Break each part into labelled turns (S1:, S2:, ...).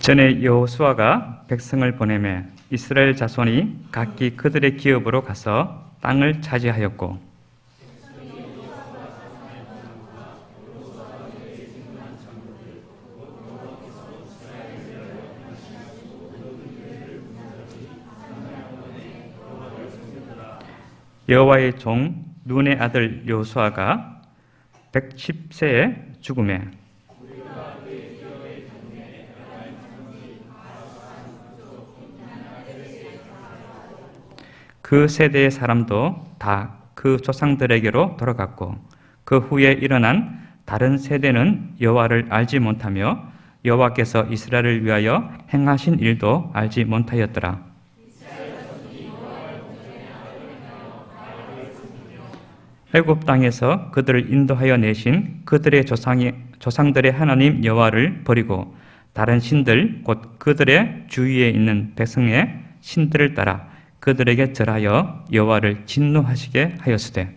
S1: 전에 여호수아가 백성을 보내매 이스라엘 자손이 각기 그들의 기업으로 가서 땅을 차지하였고 여호와의 종 눈의 아들 여호수아가 110세에 죽음에 그 세대의 사람도 다 그 조상들에게로 돌아갔고 그 후에 일어난 다른 세대는 여호와를 알지 못하며 여호와께서 이스라엘을 위하여 행하신 일도 알지 못하였더라. 애굽 땅에서 그들을 인도하여 내신 그들의 조상들의 하나님 여호와를 버리고 다른 신들 곧 그들의 주위에 있는 백성의 신들을 따라 그들에게 절하여 여호와를 진노하시게 하였으되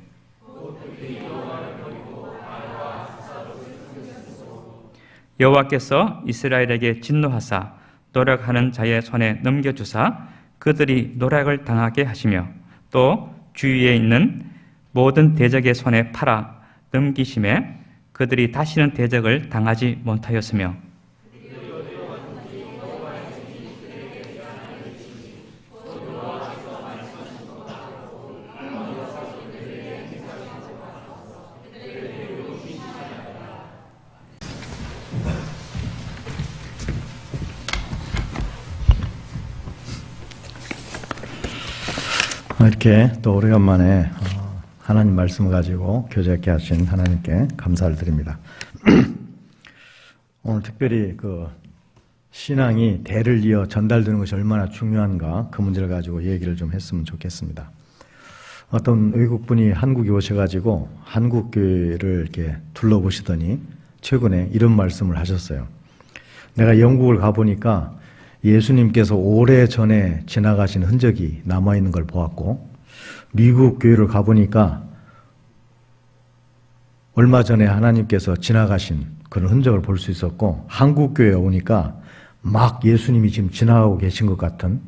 S1: 여호와께서 이스라엘에게 진노하사 노력하는 자의 손에 넘겨주사 그들이 노력을 당하게 하시며 또 주위에 있는 모든 대적의 손에 팔아 넘기심에 그들이 다시는 대적을 당하지 못하였으며
S2: 이렇게 또 오래간만에 하나님 말씀을 가지고 교제하게 하신 하나님께 감사를 드립니다. 오늘 특별히 그 신앙이 대를 이어 전달되는 것이 얼마나 중요한가 그 문제를 가지고 얘기를 좀 했으면 좋겠습니다. 어떤 외국분이 한국에 오셔가지고 한국교회를 이렇게 둘러보시더니 최근에 이런 말씀을 하셨어요. 내가 영국을 가보니까 예수님께서 오래전에 지나가신 흔적이 남아있는 걸 보았고 미국 교회를 가보니까 얼마 전에 하나님께서 지나가신 그런 흔적을 볼 수 있었고 한국 교회에 오니까 막 예수님이 지금 지나가고 계신 것 같은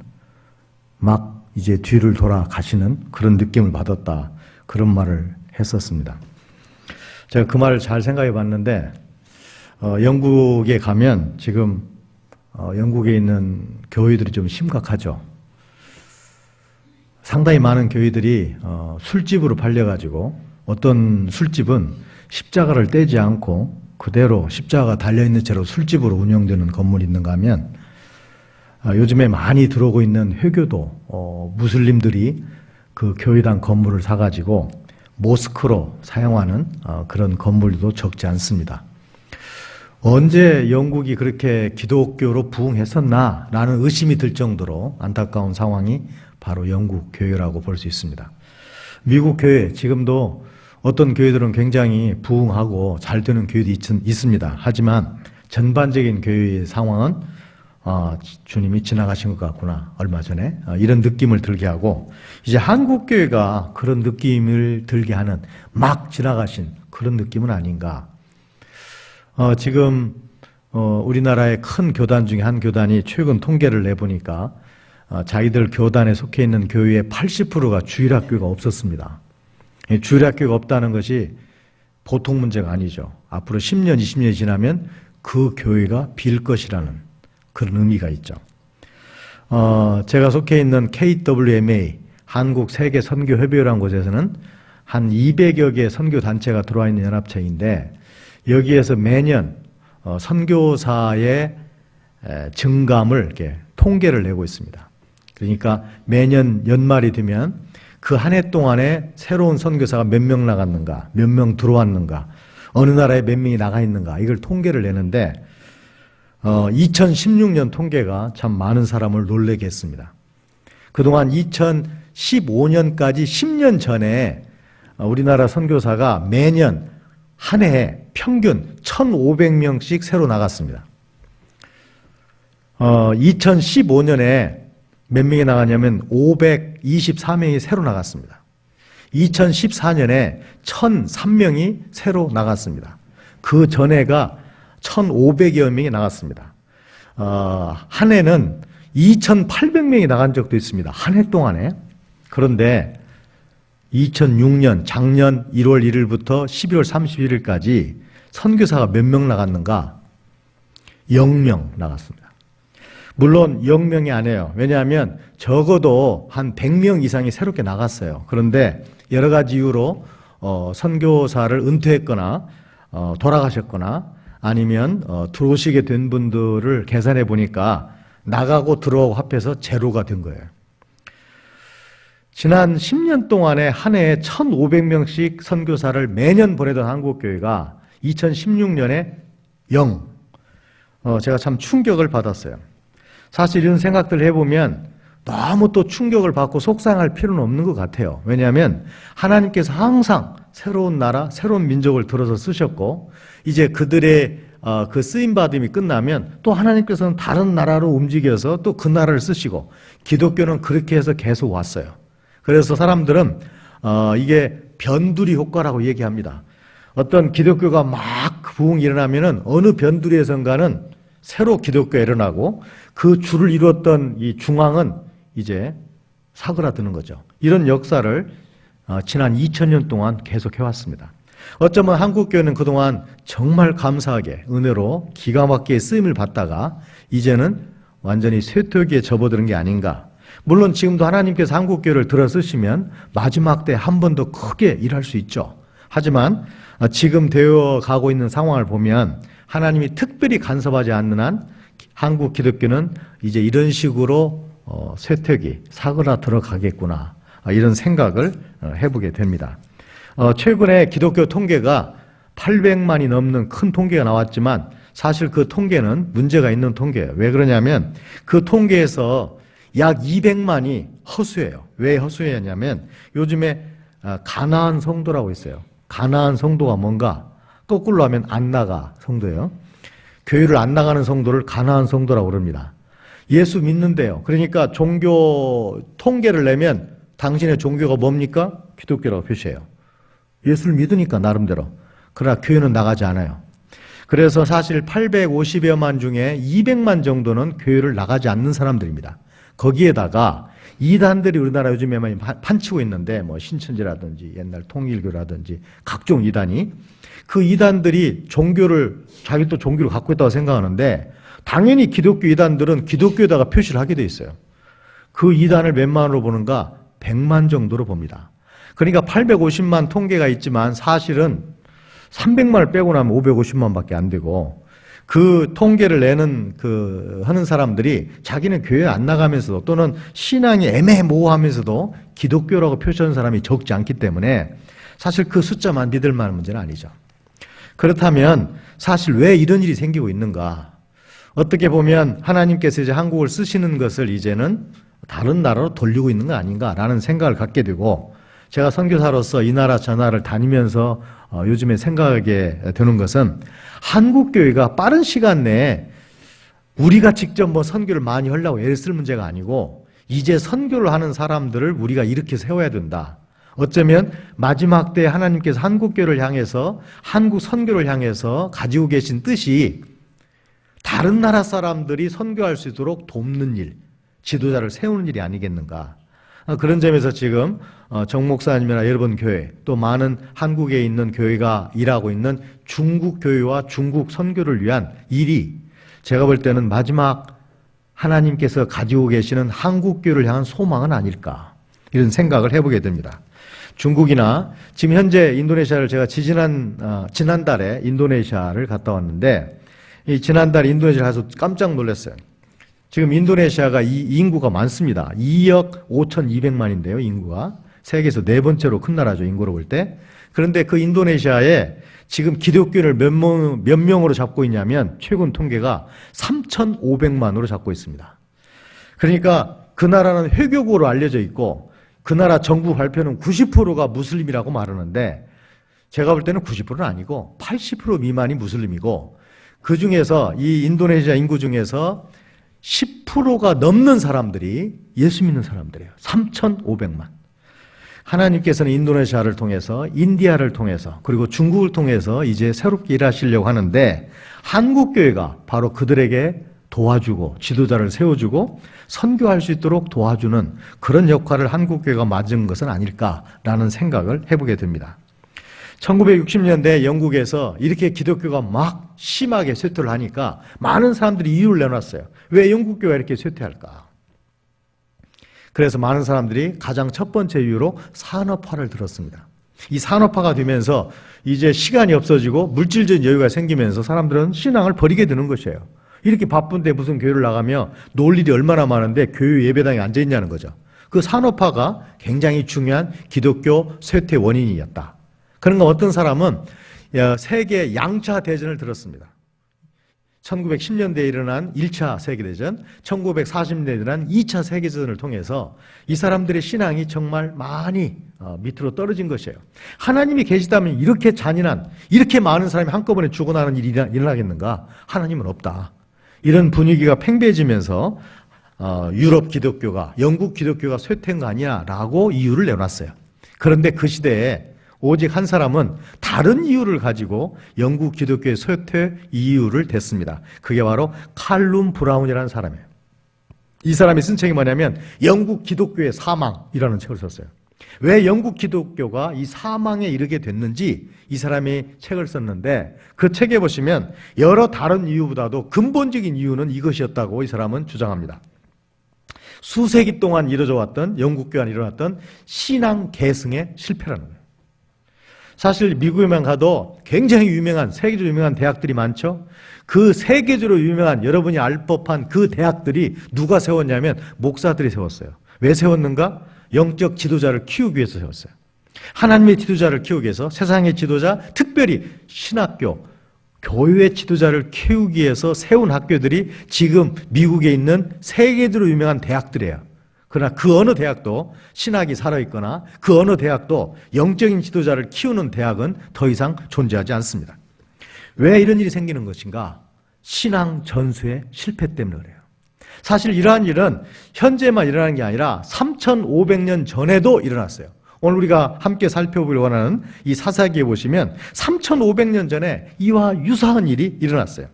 S2: 막 이제 뒤를 돌아가시는 그런 느낌을 받았다 그런 말을 했었습니다. 제가 그 말을 잘 생각해 봤는데 영국에 가면 지금 영국에 있는 교회들이 좀 심각하죠. 상당히 많은 교회들이 술집으로 팔려가지고 어떤 술집은 십자가를 떼지 않고 그대로 십자가가 달려있는 채로 술집으로 운영되는 건물이 있는가 하면 요즘에 많이 들어오고 있는 회교도 무슬림들이 그 교회당 건물을 사가지고 모스크로 사용하는 그런 건물도 적지 않습니다. 언제 영국이 그렇게 기독교로 부흥했었나 라는 의심이 들 정도로 안타까운 상황이 바로 영국 교회라고 볼 수 있습니다. 미국 교회 지금도 어떤 교회들은 굉장히 부흥하고 잘 되는 교회도 있습니다. 하지만 전반적인 교회의 상황은 주님이 지나가신 것 같구나 얼마 전에 이런 느낌을 들게 하고 이제 한국 교회가 그런 느낌을 들게 하는 막 지나가신 그런 느낌은 아닌가. 지금 우리나라의 큰 교단 중에 한 교단이 최근 통계를 내보니까 자기들 교단에 속해 있는 교회의 80%가 주일학교가 없었습니다. 주일학교가 없다는 것이 보통 문제가 아니죠. 앞으로 10년, 20년이 지나면 그 교회가 빌 것이라는 그런 의미가 있죠. 제가 속해 있는 KWMA 한국세계선교협의회라는 곳에서는 한 200여 개의 선교단체가 들어와 있는 연합체인데 여기에서 매년 선교사의 증감을 이렇게 통계를 내고 있습니다. 그러니까 매년 연말이 되면 그 한 해 동안에 새로운 선교사가 몇 명 나갔는가, 몇 명 들어왔는가, 어느 나라에 몇 명이 나가 있는가 이걸 통계를 내는데 2016년 통계가 참 많은 사람을 놀라게 했습니다. 그동안 2015년까지 10년 전에 우리나라 선교사가 매년 한 해에 평균 1,500명씩 새로 나갔습니다. 2015년에 몇 명이 나갔냐면 524명이 새로 나갔습니다. 2014년에 1,003명이 새로 나갔습니다. 그 전해가 1,500여 명이 나갔습니다. 한 해는 2,800명이 나간 적도 있습니다. 한 해 동안에. 그런데 2006년 작년 1월 1일부터 12월 31일까지 선교사가 몇 명 나갔는가? 0명 나갔습니다. 물론 0명이 아니에요. 왜냐하면 적어도 한 100명 이상이 새롭게 나갔어요. 그런데 여러 가지 이유로 선교사를 은퇴했거나 돌아가셨거나 아니면 들어오시게 된 분들을 계산해 보니까 나가고 들어오고 합해서 제로가 된 거예요. 지난 10년 동안에 한 해에 1,500명씩 선교사를 매년 보내던 한국교회가 2016년에 0. 제가 참 충격을 받았어요. 사실 이런 생각들을 해보면 너무 또 충격을 받고 속상할 필요는 없는 것 같아요. 왜냐하면 하나님께서 항상 새로운 나라, 새로운 민족을 들어서 쓰셨고 이제 그들의 그 쓰임받음이 끝나면 또 하나님께서는 다른 나라로 움직여서 또 그 나라를 쓰시고 기독교는 그렇게 해서 계속 왔어요. 그래서 사람들은 이게 변두리 효과라고 얘기합니다. 어떤 기독교가 막 부흥이 일어나면은 어느 변두리에선가는 새로 기독교가 일어나고 그 줄을 이루었던 이 중앙은 이제 사그라드는 거죠. 이런 역사를 지난 2000년 동안 계속 해왔습니다. 어쩌면 한국교회는 그동안 정말 감사하게 은혜로 기가 막히게 쓰임을 받다가 이제는 완전히 쇠퇴기에 접어드는 게 아닌가. 물론 지금도 하나님께서 한국교회를 들어 쓰시면 마지막 때 한 번 더 크게 일할 수 있죠. 하지만 지금 되어 가고 있는 상황을 보면 하나님이 특별히 간섭하지 않는 한 한국 기독교는 이제 이런 식으로 쇠퇴기, 사그라 들어가겠구나 이런 생각을 해보게 됩니다. 최근에 기독교 통계가 800만이 넘는 큰 통계가 나왔지만 사실 그 통계는 문제가 있는 통계예요. 왜 그러냐면 그 통계에서 약 200만이 허수예요. 왜 허수였냐면 요즘에 가나안 성도라고 있어요. 가나안 성도가 뭔가 거꾸로 하면 안 나가 성도예요. 교회를 안 나가는 성도를 가나안 성도라고 그럽니다. 예수 믿는데요. 그러니까 종교 통계를 내면 당신의 종교가 뭡니까? 기독교라고 표시해요. 예수를 믿으니까 나름대로. 그러나 교회는 나가지 않아요. 그래서 사실 850여만 중에 200만 정도는 교회를 나가지 않는 사람들입니다. 거기에다가 이단들이 우리나라 요즘에 많이 판치고 있는데 뭐 신천지라든지 옛날 통일교라든지 각종 이단이 그 이단들이 종교를 자기 또 종교를 갖고 있다고 생각하는데 당연히 기독교 이단들은 기독교에다가 표시를 하게 돼 있어요. 그 이단을 몇 만으로 보는가? 100만 정도로 봅니다. 그러니까 850만 통계가 있지만 사실은 300만을 빼고 나면 550만밖에 안 되고 그 통계를 내는 하는 사람들이 자기는 교회 안 나가면서도 또는 신앙이 애매모호하면서도 기독교라고 표시하는 사람이 적지 않기 때문에 사실 그 숫자만 믿을 만한 문제는 아니죠. 그렇다면 사실 왜 이런 일이 생기고 있는가? 어떻게 보면 하나님께서 이제 한국을 쓰시는 것을 이제는 다른 나라로 돌리고 있는 거 아닌가라는 생각을 갖게 되고 제가 선교사로서 이 나라 저 나라를 다니면서 요즘에 생각하게 되는 것은 한국교회가 빠른 시간 내에 우리가 직접 뭐 선교를 많이 하려고 애를 쓸 문제가 아니고 이제 선교를 하는 사람들을 우리가 이렇게 세워야 된다. 어쩌면 마지막 때 하나님께서 한국교회를 향해서 한국 선교를 향해서 가지고 계신 뜻이 다른 나라 사람들이 선교할 수 있도록 돕는 일, 지도자를 세우는 일이 아니겠는가. 그런 점에서 지금 정 목사님이나 여러분 교회 또 많은 한국에 있는 교회가 일하고 있는 중국 교회와 중국 선교를 위한 일이 제가 볼 때는 마지막 하나님께서 가지고 계시는 한국 교회를 향한 소망은 아닐까 이런 생각을 해보게 됩니다. 중국이나 지금 현재 인도네시아를 제가 지난달에 인도네시아를 갔다 왔는데 이 지난달 인도네시아 가서 깜짝 놀랐어요. 지금 인도네시아가 이 인구가 많습니다. 2억 5,200만인데요, 인구가. 세계에서 네 번째로 큰 나라죠, 인구로 볼 때. 그런데 그 인도네시아에 지금 기독교인을 몇 명으로 잡고 있냐면 최근 통계가 3,500만으로 잡고 있습니다. 그러니까 그 나라는 회교국으로 알려져 있고 그 나라 정부 발표는 90%가 무슬림이라고 말하는데 제가 볼 때는 90%는 아니고 80% 미만이 무슬림이고 그 중에서 이 인도네시아 인구 중에서 10%가 넘는 사람들이 예수 믿는 사람들이에요. 3,500만. 하나님께서는 인도네시아를 통해서 인디아를 통해서 그리고 중국을 통해서 이제 새롭게 일하시려고 하는데 한국교회가 바로 그들에게 도와주고 지도자를 세워주고 선교할 수 있도록 도와주는 그런 역할을 한국교회가 맡은 것은 아닐까라는 생각을 해보게 됩니다. 1960년대 영국에서 이렇게 기독교가 막 심하게 쇠퇴를 하니까 많은 사람들이 이유를 내놨어요. 왜 영국교회가 이렇게 쇠퇴할까? 그래서 많은 사람들이 가장 첫 번째 이유로 산업화를 들었습니다. 이 산업화가 되면서 이제 시간이 없어지고 물질적인 여유가 생기면서 사람들은 신앙을 버리게 되는 것이에요. 이렇게 바쁜데 무슨 교회를 나가면 놀 일이 얼마나 많은데 교회 예배당에 앉아있냐는 거죠. 그 산업화가 굉장히 중요한 기독교 쇠퇴 원인이었다. 그런가 어떤 사람은 세계 양차 대전을 들었습니다. 1910년대에 일어난 1차 세계대전, 1940년대에 일어난 2차 세계대전을 통해서 이 사람들의 신앙이 정말 많이 밑으로 떨어진 것이에요. 하나님이 계시다면 이렇게 잔인한, 이렇게 많은 사람이 한꺼번에 죽어나는 일이 일어나겠는가? 하나님은 없다. 이런 분위기가 팽배해지면서 유럽 기독교가, 영국 기독교가 쇠퇴한 거 아니냐라고 이유를 내놨어요. 그런데 그 시대에 오직 한 사람은 다른 이유를 가지고 영국 기독교의 쇠퇴 이유를 댔습니다. 그게 바로 칼룸 브라운이라는 사람이에요. 이 사람이 쓴 책이 뭐냐면 영국 기독교의 사망이라는 책을 썼어요. 왜 영국 기독교가 이 사망에 이르게 됐는지 이 사람이 책을 썼는데 그 책에 보시면 여러 다른 이유보다도 근본적인 이유는 이것이었다고 이 사람은 주장합니다. 수세기 동안 이루어져 왔던 영국교회 안에 일어났던 신앙 계승의 실패라는 거예요. 사실 미국에만 가도 굉장히 유명한, 세계적으로 유명한 대학들이 많죠. 그 세계적으로 유명한 여러분이 알 법한 그 대학들이 누가 세웠냐면 목사들이 세웠어요. 왜 세웠는가? 영적 지도자를 키우기 위해서 세웠어요. 하나님의 지도자를 키우기 위해서 세상의 지도자, 특별히 신학교, 교회의 지도자를 키우기 위해서 세운 학교들이 지금 미국에 있는 세계적으로 유명한 대학들이에요. 그러나 그 어느 대학도 신학이 살아있거나 그 어느 대학도 영적인 지도자를 키우는 대학은 더 이상 존재하지 않습니다. 왜 이런 일이 생기는 것인가? 신앙 전수의 실패 때문에 그래요. 사실 이러한 일은 현재만 일어나는 게 아니라 3,500년 전에도 일어났어요. 오늘 우리가 함께 살펴보길 원하는 이 사사기에 보시면 3,500년 전에 이와 유사한 일이 일어났어요.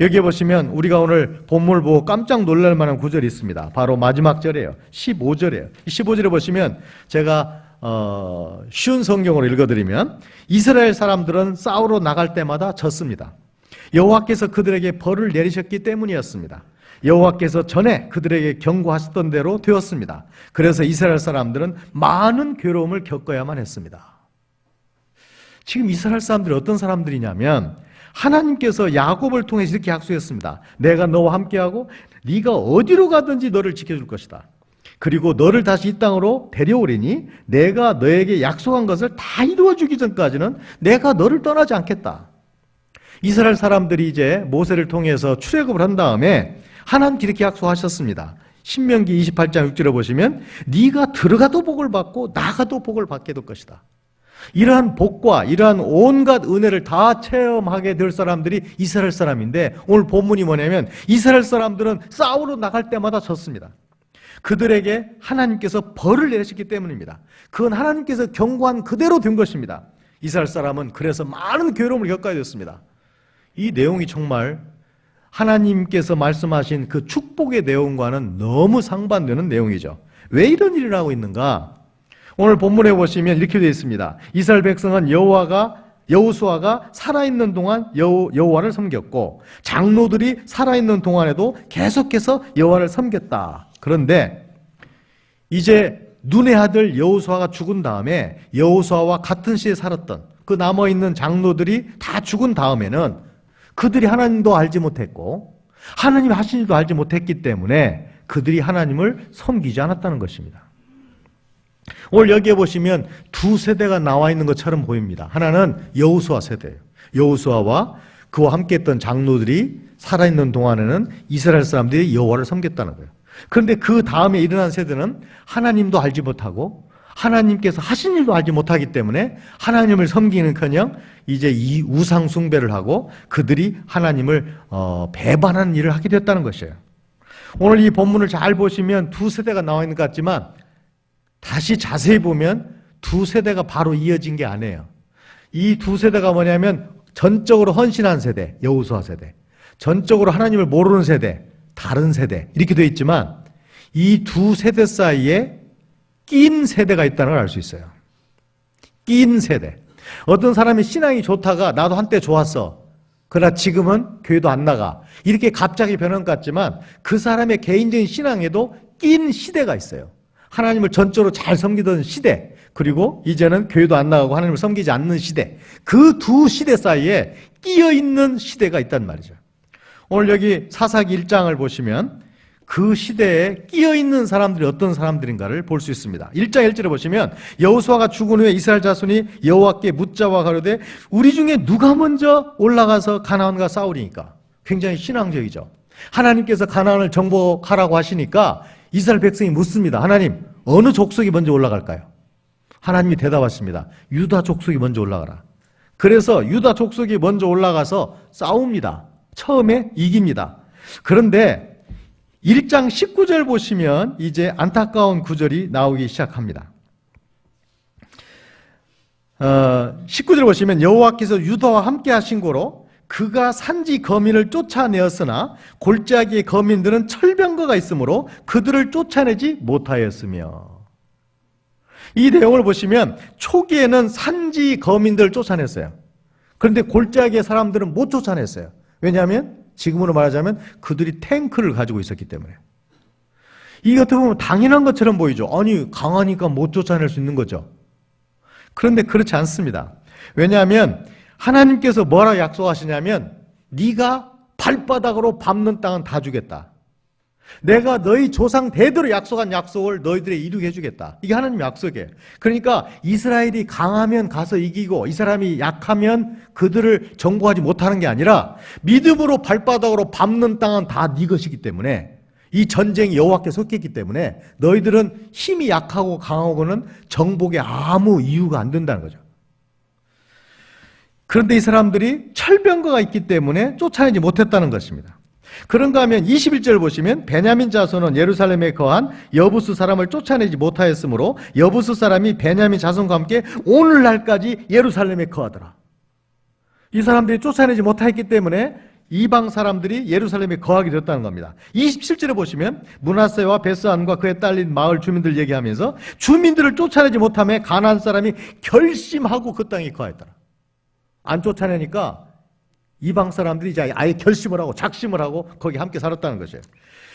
S2: 여기에 보시면 우리가 오늘 본문을 보고 깜짝 놀랄 만한 구절이 있습니다. 바로 마지막 절이에요. 15절이에요. 15절에 보시면 제가 쉬운 성경으로 읽어드리면 이스라엘 사람들은 싸우러 나갈 때마다 졌습니다. 여호와께서 그들에게 벌을 내리셨기 때문이었습니다. 여호와께서 전에 그들에게 경고하셨던 대로 되었습니다. 그래서 이스라엘 사람들은 많은 괴로움을 겪어야만 했습니다. 지금 이스라엘 사람들이 어떤 사람들이냐면 하나님께서 야곱을 통해서 이렇게 약속했습니다. 내가 너와 함께하고 네가 어디로 가든지 너를 지켜줄 것이다. 그리고 너를 다시 이 땅으로 데려오리니 내가 너에게 약속한 것을 다 이루어주기 전까지는 내가 너를 떠나지 않겠다. 이스라엘 사람들이 이제 모세를 통해서 출애굽을 한 다음에 하나님께 이렇게 약속하셨습니다. 신명기 28장 6절에 보시면 네가 들어가도 복을 받고 나가도 복을 받게 될 것이다. 이러한 복과 이러한 온갖 은혜를 다 체험하게 될 사람들이 이스라엘 사람인데 오늘 본문이 뭐냐면 이스라엘 사람들은 싸우러 나갈 때마다 졌습니다. 그들에게 하나님께서 벌을 내리셨기 때문입니다. 그건 하나님께서 경고한 그대로 된 것입니다. 이스라엘 사람은 그래서 많은 괴로움을 겪어야 됐습니다. 이 내용이 정말 하나님께서 말씀하신 그 축복의 내용과는 너무 상반되는 내용이죠. 왜 이런 일을 하고 있는가? 오늘 본문에 보시면 이렇게 되어 있습니다. 이스라엘 백성은 여호수아가 살아있는 동안 여호와를 섬겼고 장로들이 살아있는 동안에도 계속해서 여호와를 섬겼다. 그런데 이제 눈의 아들 여호수아가 죽은 다음에 여호수아와 같은 시대에 살았던 그 남아있는 장로들이 다 죽은 다음에는 그들이 하나님도 알지 못했고 하나님이 하신 일도 알지 못했기 때문에 그들이 하나님을 섬기지 않았다는 것입니다. 오늘 여기에 보시면 두 세대가 나와 있는 것처럼 보입니다. 하나는 여호수아 세대예요. 여호수아와 그와 함께했던 장로들이 살아있는 동안에는 이스라엘 사람들이 여호와를 섬겼다는 거예요. 그런데 그 다음에 일어난 세대는 하나님도 알지 못하고 하나님께서 하신 일도 알지 못하기 때문에 하나님을 섬기는커녕 이제 이 우상 숭배를 하고 그들이 하나님을 배반하는 일을 하게 됐다는 것이에요. 오늘 이 본문을 잘 보시면 두 세대가 나와 있는 것 같지만 다시 자세히 보면 두 세대가 바로 이어진 게 아니에요. 이 두 세대가 뭐냐면 전적으로 헌신한 세대, 여호수아 세대. 전적으로 하나님을 모르는 세대, 다른 세대 이렇게 되어 있지만 이 두 세대 사이에 낀 세대가 있다는 걸 알 수 있어요. 낀 세대. 어떤 사람이 신앙이 좋다가 나도 한때 좋았어. 그러나 지금은 교회도 안 나가. 이렇게 갑자기 변한 것 같지만 그 사람의 개인적인 신앙에도 낀 시대가 있어요. 하나님을 전적으로 잘 섬기던 시대, 그리고 이제는 교회도 안 나가고 하나님을 섬기지 않는 시대. 그 두 시대 사이에 끼어 있는 시대가 있단 말이죠. 오늘 여기 사사기 1장을 보시면 그 시대에 끼어 있는 사람들이 어떤 사람들인가를 볼 수 있습니다. 1장 1절에 보시면 여호수아가 죽은 후에 이스라엘 자손이 여호와께 묻자와 가로되 우리 중에 누가 먼저 올라가서 가나안과 싸우리니까. 굉장히 신앙적이죠. 하나님께서 가나안을 정복하라고 하시니까 이스라엘 백성이 묻습니다. 하나님, 어느 족속이 먼저 올라갈까요? 하나님이 대답하십니다. 유다 족속이 먼저 올라가라. 그래서 유다 족속이 먼저 올라가서 싸웁니다. 처음에 이깁니다. 그런데 1장 19절 보시면 이제 안타까운 구절이 나오기 시작합니다. 19절 보시면 여호와께서 유다와 함께 하신 고로 그가 산지 거민을 쫓아내었으나 골짜기의 거민들은 철병거가 있으므로 그들을 쫓아내지 못하였으며. 이 내용을 보시면 초기에는 산지 거민들을 쫓아냈어요. 그런데 골짜기의 사람들은 못 쫓아냈어요. 왜냐하면 지금으로 말하자면 그들이 탱크를 가지고 있었기 때문에. 이 어떻게 보면 당연한 것처럼 보이죠. 아니, 강하니까 못 쫓아낼 수 있는 거죠. 그런데 그렇지 않습니다. 왜냐하면 하나님께서 뭐라 약속하시냐면 네가 발바닥으로 밟는 땅은 다 주겠다. 내가 너희 조상 대대로 약속한 약속을 너희들에 이루게 해주겠다. 이게 하나님 약속이에요. 그러니까 이스라엘이 강하면 가서 이기고 이 사람이 약하면 그들을 정복하지 못하는 게 아니라 믿음으로 발바닥으로 밟는 땅은 다 네 것이기 때문에 이 전쟁이 여호와께 속했기 때문에 너희들은 힘이 약하고 강하고는 정복에 아무 이유가 안 된다는 거죠. 그런데 이 사람들이 철병거가 있기 때문에 쫓아내지 못했다는 것입니다. 그런가 하면 21절 보시면 베냐민 자손은 예루살렘에 거한 여부스 사람을 쫓아내지 못하였으므로 여부스 사람이 베냐민 자손과 함께 오늘날까지 예루살렘에 거하더라. 이 사람들이 쫓아내지 못하였기 때문에 이방 사람들이 예루살렘에 거하게 되었다는 겁니다. 27절에 보시면 므낫세와 베스안과 그에 딸린 마을 주민들 얘기하면서 주민들을 쫓아내지 못하며 가나안 사람이 결심하고 그 땅에 거하였더라. 안 쫓아내니까 이방 사람들이 이제 아예 결심을 하고 작심을 하고 거기 함께 살았다는 것이에요.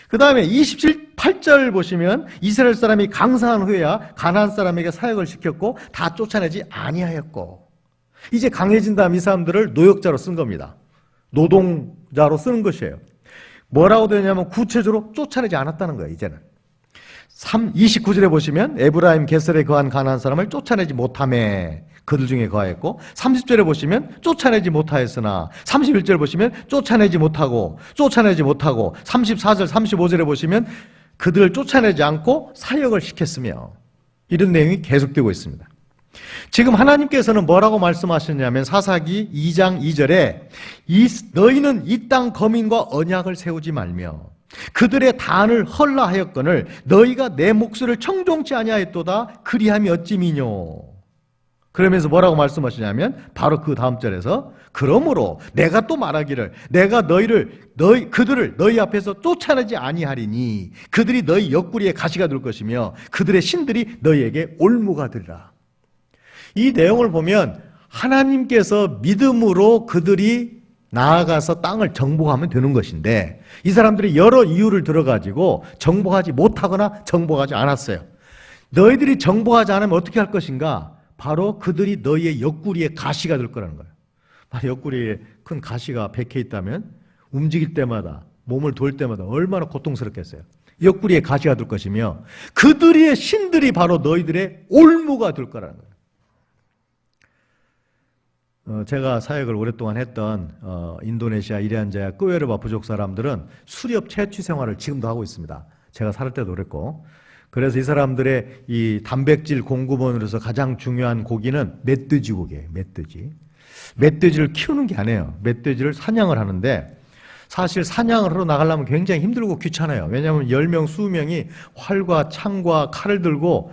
S2: 그 다음에 28절 보시면 이스라엘 사람이 강성한 후에야 가나안 사람에게 사역을 시켰고 다 쫓아내지 아니하였고. 이제 강해진 다음 이 사람들을 노역자로 쓴 겁니다. 노동자로 쓰는 것이에요. 뭐라고 되냐면 구체적으로 쫓아내지 않았다는 거예요. 이제는 29절에 보시면 에브라임 게셀에 거한 가나안 사람을 쫓아내지 못하매 그들 중에 거하였고, 30절에 보시면 쫓아내지 못하였으나 31절 보시면 쫓아내지 못하고 34절 35절에 보시면 그들을 쫓아내지 않고 사역을 시켰으며, 이런 내용이 계속되고 있습니다. 지금 하나님께서는 뭐라고 말씀하셨냐면 사사기 2장 2절에 너희는 이 땅 거민과 언약을 세우지 말며 그들의 단을 헐라하였거늘 너희가 내 목소리를 청종치 아니하였도다. 그리함이 어찌미뇨. 그러면서 뭐라고 말씀하시냐면 바로 그 다음 절에서 그러므로 내가 또 말하기를 내가 그들을 너희 앞에서 쫓아내지 아니하리니 그들이 너희 옆구리에 가시가 될 것이며 그들의 신들이 너희에게 올무가 되리라. 이 내용을 보면 하나님께서 믿음으로 그들이 나아가서 땅을 정복하면 되는 것인데 이 사람들이 여러 이유를 들어가지고 정복하지 못하거나 정복하지 않았어요. 너희들이 정복하지 않으면 어떻게 할 것인가? 바로 그들이 너희의 옆구리에 가시가 될 거라는 거예요. 옆구리에 큰 가시가 박혀 있다면 움직일 때마다 몸을 돌 때마다 얼마나 고통스럽겠어요. 옆구리에 가시가 될 것이며 그들의 신들이 바로 너희들의 올무가 될 거라는 거예요. 제가 사역을 오랫동안 했던 인도네시아 이리안자야 끄웨르바 부족 사람들은 수렵 채취 생활을 지금도 하고 있습니다. 제가 살 때도 그랬고, 그래서 이 사람들의 이 단백질 공급원으로서 가장 중요한 고기는 멧돼지 고기예요. 멧돼지를 키우는 게 아니에요. 멧돼지를 사냥을 하는데 사실 사냥을 하러 나가려면 굉장히 힘들고 귀찮아요. 왜냐하면 10명, 20명이 활과 창과 칼을 들고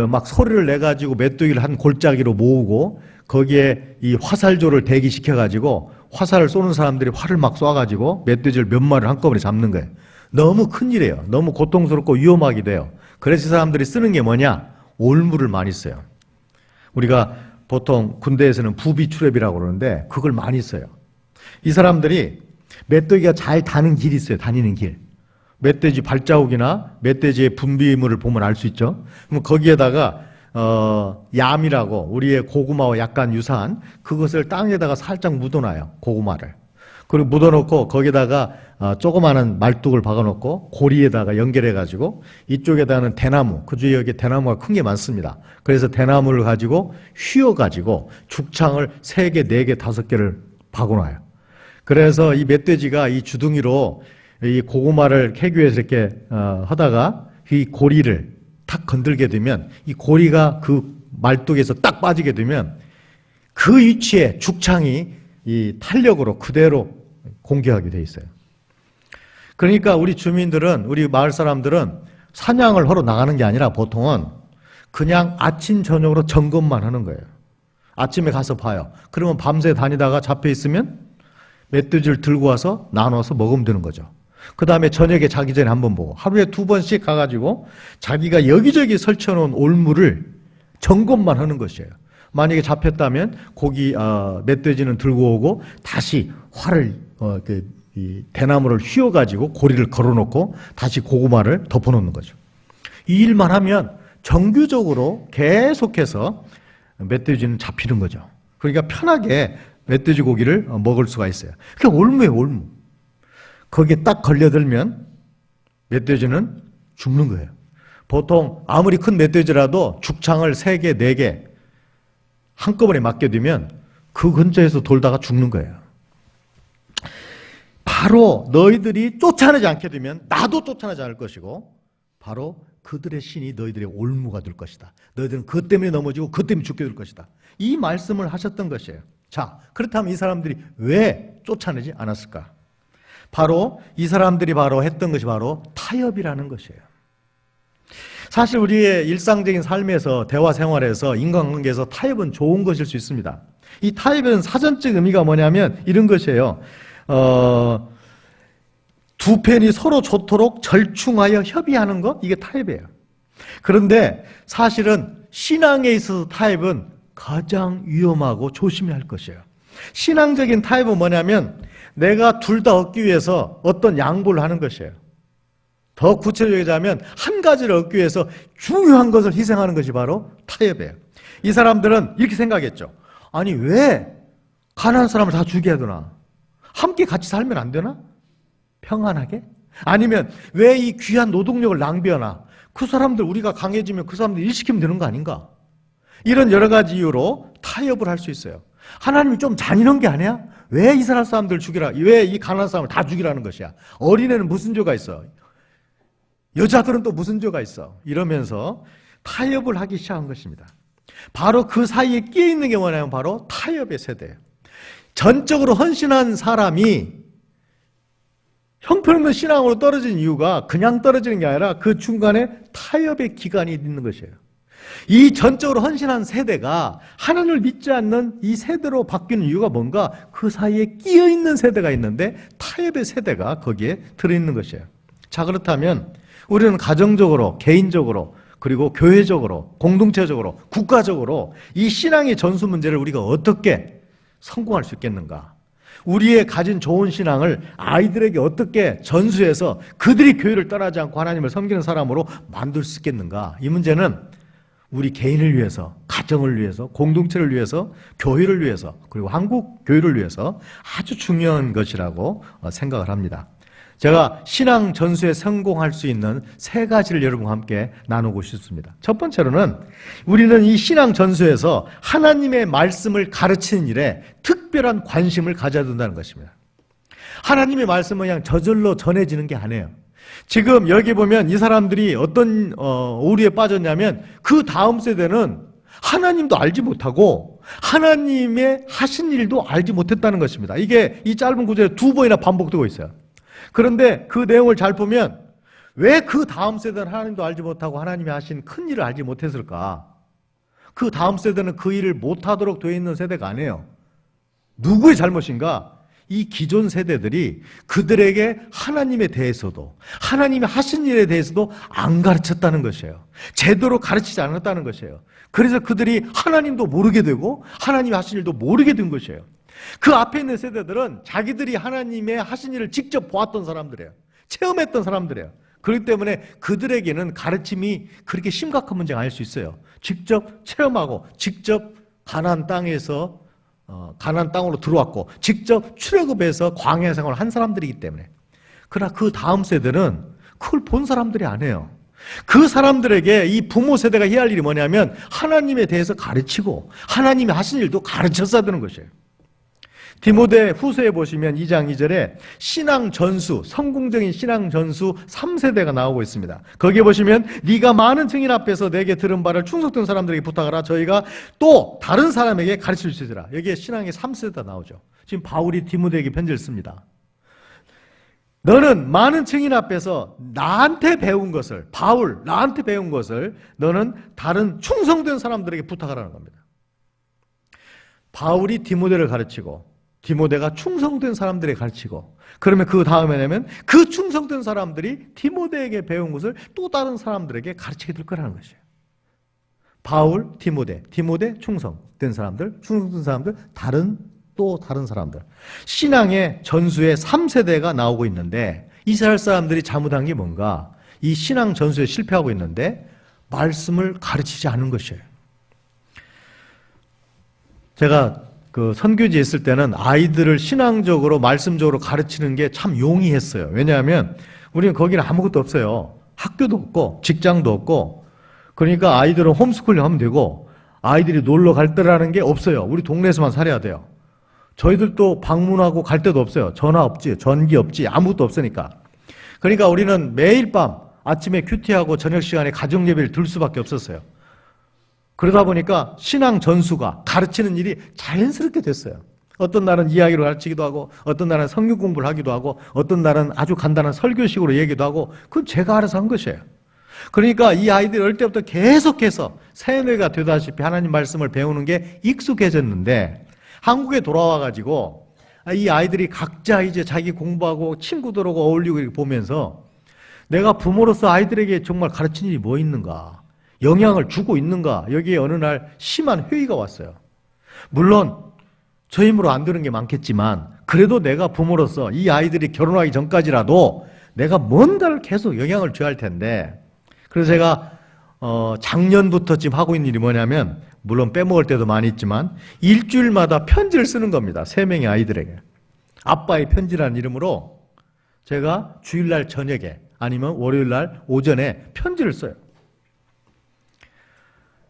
S2: 막 소리를 내가지고 메뚜기를 한 골짜기로 모으고 거기에 이 화살조를 대기시켜가지고 화살을 쏘는 사람들이 활을 막 쏴가지고 멧돼지를 몇 마리를 한꺼번에 잡는 거예요. 너무 큰일이에요. 너무 고통스럽고 위험하기도 해요. 그래서 사람들이 쓰는 게 뭐냐? 올무를 많이 써요. 우리가 보통 군대에서는 부비추랩이라고 그러는데 그걸 많이 써요. 이 사람들이 멧돼지가 잘 다는 길이 있어요. 다니는 길. 멧돼지 발자국이나 멧돼지의 분비물을 보면 알 수 있죠. 그럼 거기에다가 얌이라고 우리의 고구마와 약간 유사한 그것을 땅에다가 살짝 묻어놔요. 고구마를. 그리고 묻어놓고 거기다가 조그마한 말뚝을 박아놓고 고리에다가 연결해가지고 이쪽에다가는 대나무, 그 주위에 여기 대나무가 큰 게 많습니다. 그래서 대나무를 가지고 휘어가지고 죽창을 3개, 4개, 5개를 박아놔요. 그래서 이 멧돼지가 이 주둥이로 이 고구마를 캐기 위해서 이렇게 하다가 이 고리를 탁 건들게 되면 이 고리가 그 말뚝에서 딱 빠지게 되면 그 위치에 죽창이 이 탄력으로 그대로 공격하게 돼 있어요. 그러니까 우리 주민들은, 우리 마을 사람들은 사냥을 하러 나가는 게 아니라 보통은 그냥 아침 저녁으로 점검만 하는 거예요. 아침에 가서 봐요. 그러면 밤새 다니다가 잡혀 있으면 멧돼지를 들고 와서 나눠서 먹으면 되는 거죠. 그 다음에 저녁에 자기 전에 한번 보고 하루에 2번씩 가가지고 자기가 여기저기 설쳐놓은 올무를 점검만 하는 것이에요. 만약에 잡혔다면 고기 멧돼지는 들고 오고 다시 활을 이 대나무를 휘어가지고 고리를 걸어놓고 다시 고구마를 덮어놓는 거죠. 이 일만 하면 정규적으로 계속해서 멧돼지는 잡히는 거죠. 그러니까 편하게 멧돼지 고기를 먹을 수가 있어요. 그게 올무예요, 올무. 거기에 딱 걸려들면 멧돼지는 죽는 거예요. 보통 아무리 큰 멧돼지라도 죽창을 3개, 4개 한꺼번에 맞게 되면 그 근처에서 돌다가 죽는 거예요. 바로 너희들이 쫓아내지 않게 되면 나도 쫓아내지 않을 것이고 바로 그들의 신이 너희들의 올무가 될 것이다. 너희들은 그것 때문에 넘어지고 그것 때문에 죽게 될 것이다. 이 말씀을 하셨던 것이에요. 자, 그렇다면 이 사람들이 왜 쫓아내지 않았을까? 바로 이 사람들이 바로 했던 것이 바로 타협이라는 것이에요. 사실 우리의 일상적인 삶에서 대화 생활에서 인간관계에서 타협은 좋은 것일 수 있습니다. 이 타협은 사전적 의미가 뭐냐면 이런 것이에요. 두 편이 서로 좋도록 절충하여 협의하는 것, 이게 타협이에요. 그런데 사실은 신앙에 있어서 타협은 가장 위험하고 조심해야 할 것이에요. 신앙적인 타협은 뭐냐면 내가 둘 다 얻기 위해서 어떤 양보를 하는 것이에요. 더 구체적이자면 한 가지를 얻기 위해서 중요한 것을 희생하는 것이 바로 타협이에요. 이 사람들은 이렇게 생각했죠. 아니 왜 가난한 사람을 다 죽여야 되나? 함께 같이 살면 안 되나? 평안하게? 아니면 왜 이 귀한 노동력을 낭비하나? 그 사람들 우리가 강해지면 그 사람들 일 시키면 되는 거 아닌가? 이런 여러 가지 이유로 타협을 할 수 있어요. 하나님이 좀 잔인한 게 아니야? 왜 이스라엘 사람들을 죽이라? 왜 이 가난한 사람을 다 죽이라는 것이야? 어린애는 무슨 죄가 있어? 여자들은 또 무슨 죄가 있어? 이러면서 타협을 하기 시작한 것입니다. 바로 그 사이에 끼어 있는 게 뭐냐면 바로 타협의 세대예요. 전적으로 헌신한 사람이 형편없는 신앙으로 떨어진 이유가 그냥 떨어지는 게 아니라 그 중간에 타협의 기간이 있는 것이에요. 이 전적으로 헌신한 세대가 하나님을 믿지 않는 이 세대로 바뀌는 이유가 뭔가 그 사이에 끼어 있는 세대가 있는데 타협의 세대가 거기에 들어있는 것이에요. 자, 그렇다면 우리는 가정적으로, 개인적으로, 그리고 교회적으로, 공동체적으로, 국가적으로 이 신앙의 전수 문제를 우리가 어떻게 성공할 수 있겠는가? 우리의 가진 좋은 신앙을 아이들에게 어떻게 전수해서 그들이 교회를 떠나지 않고 하나님을 섬기는 사람으로 만들 수 있겠는가? 이 문제는 우리 개인을 위해서, 가정을 위해서, 공동체를 위해서, 교회를 위해서, 그리고 한국 교회를 위해서 아주 중요한 것이라고 생각을 합니다. 제가 신앙 전수에 성공할 수 있는 3가지를 여러분과 함께 나누고 싶습니다. 첫 번째로는 우리는 이 신앙 전수에서 하나님의 말씀을 가르치는 일에 특별한 관심을 가져야 된다는 것입니다. 하나님의 말씀은 그냥 저절로 전해지는 게 아니에요. 지금 여기 보면 이 사람들이 어떤 오류에 빠졌냐면 그 다음 세대는 하나님도 알지 못하고 하나님의 하신 일도 알지 못했다는 것입니다. 이게 이 짧은 구절에 2번이나 반복되고 있어요. 그런데 그 내용을 잘 보면 왜 그 다음 세대는 하나님도 알지 못하고 하나님이 하신 큰 일을 알지 못했을까? 그 다음 세대는 그 일을 못하도록 되어 있는 세대가 아니에요. 누구의 잘못인가? 이 기존 세대들이 그들에게 하나님에 대해서도 하나님이 하신 일에 대해서도 안 가르쳤다는 것이에요. 제대로 가르치지 않았다는 것이에요. 그래서 그들이 하나님도 모르게 되고 하나님이 하신 일도 모르게 된 것이에요. 그 앞에 있는 세대들은 자기들이 하나님의 하신 일을 직접 보았던 사람들이에요. 체험했던 사람들이에요. 그렇기 때문에 그들에게는 가르침이 그렇게 심각한 문제가 아닐 수 있어요. 직접 체험하고 직접 가나안 땅에서 가나안 땅으로 들어왔고 직접 출애굽해서 광야 생활을 한 사람들이기 때문에. 그러나 그 다음 세대는 그걸 본 사람들이 아니에요. 그 사람들에게 이 부모 세대가 해야 할 일이 뭐냐면 하나님에 대해서 가르치고 하나님이 하신 일도 가르쳤어야 되는 것이에요. 디모데 후서에 보시면 2장 2절에 신앙 전수, 성공적인 신앙 전수 3세대가 나오고 있습니다. 거기에 보시면 네가 많은 증인 앞에서 내게 들은 바를 충성된 사람들에게 부탁하라. 저희가 또 다른 사람에게 가르칠 수 있으라. 여기에 신앙의 3세대가 나오죠. 지금 바울이 디모데에게 편지를 씁니다. 너는 많은 증인 앞에서 나한테 배운 것을, 바울 나한테 배운 것을 너는 다른 충성된 사람들에게 부탁하라는 겁니다. 바울이 디모데를 가르치고 디모데가 충성된 사람들에게 가르치고, 그러면 그 다음에는 그 충성된 사람들이 디모데에게 배운 것을 또 다른 사람들에게 가르치게 될 거라는 것이에요. 바울, 디모데, 충성된 사람들, 충성된 사람들, 또 다른 사람들. 신앙의 전수의 3세대가 나오고 있는데 이스라엘 사람들이 잘못한 게 뭔가? 이 신앙 전수에 실패하고 있는데 말씀을 가르치지 않은 것이에요. 제가 그 선교지에 있을 때는 아이들을 신앙적으로 말씀적으로 가르치는 게 참 용이했어요. 왜냐하면 우리는 거기는 아무것도 없어요. 학교도 없고 직장도 없고, 그러니까 아이들은 홈스쿨링 하면 되고 아이들이 놀러 갈 때라는 게 없어요. 우리 동네에서만 살아야 돼요. 저희들도 방문하고 갈 데도 없어요. 전화 없지, 전기 없지, 아무것도 없으니까. 그러니까 우리는 매일 밤 아침에 큐티하고 저녁 시간에 가정 예배를 들 수밖에 없었어요. 그러다 보니까 신앙 전수가 가르치는 일이 자연스럽게 됐어요. 어떤 날은 이야기로 가르치기도 하고, 어떤 날은 성경 공부를 하기도 하고, 어떤 날은 아주 간단한 설교식으로 얘기도 하고, 그건 제가 알아서 한 것이에요. 그러니까 이 아이들이 어릴 때부터 계속해서 세뇌가 되다시피 하나님 말씀을 배우는 게 익숙해졌는데, 한국에 돌아와가지고 이 아이들이 각자 이제 자기 공부하고 친구들하고 어울리고 이렇게 보면서 내가 부모로서 아이들에게 정말 가르친 일이 뭐 있는가, 영향을 주고 있는가, 여기에 어느 날 심한 회의가 왔어요. 물론 저 힘으로 안 되는 게 많겠지만 그래도 내가 부모로서 이 아이들이 결혼하기 전까지라도 내가 뭔가를 계속 영향을 줘야 할 텐데, 그래서 제가 작년부터 지금 하고 있는 일이 뭐냐면, 물론 빼먹을 때도 많이 있지만 일주일마다 편지를 쓰는 겁니다. 3명의 아이들에게. 아빠의 편지라는 이름으로 제가 주일날 저녁에 아니면 월요일날 오전에 편지를 써요.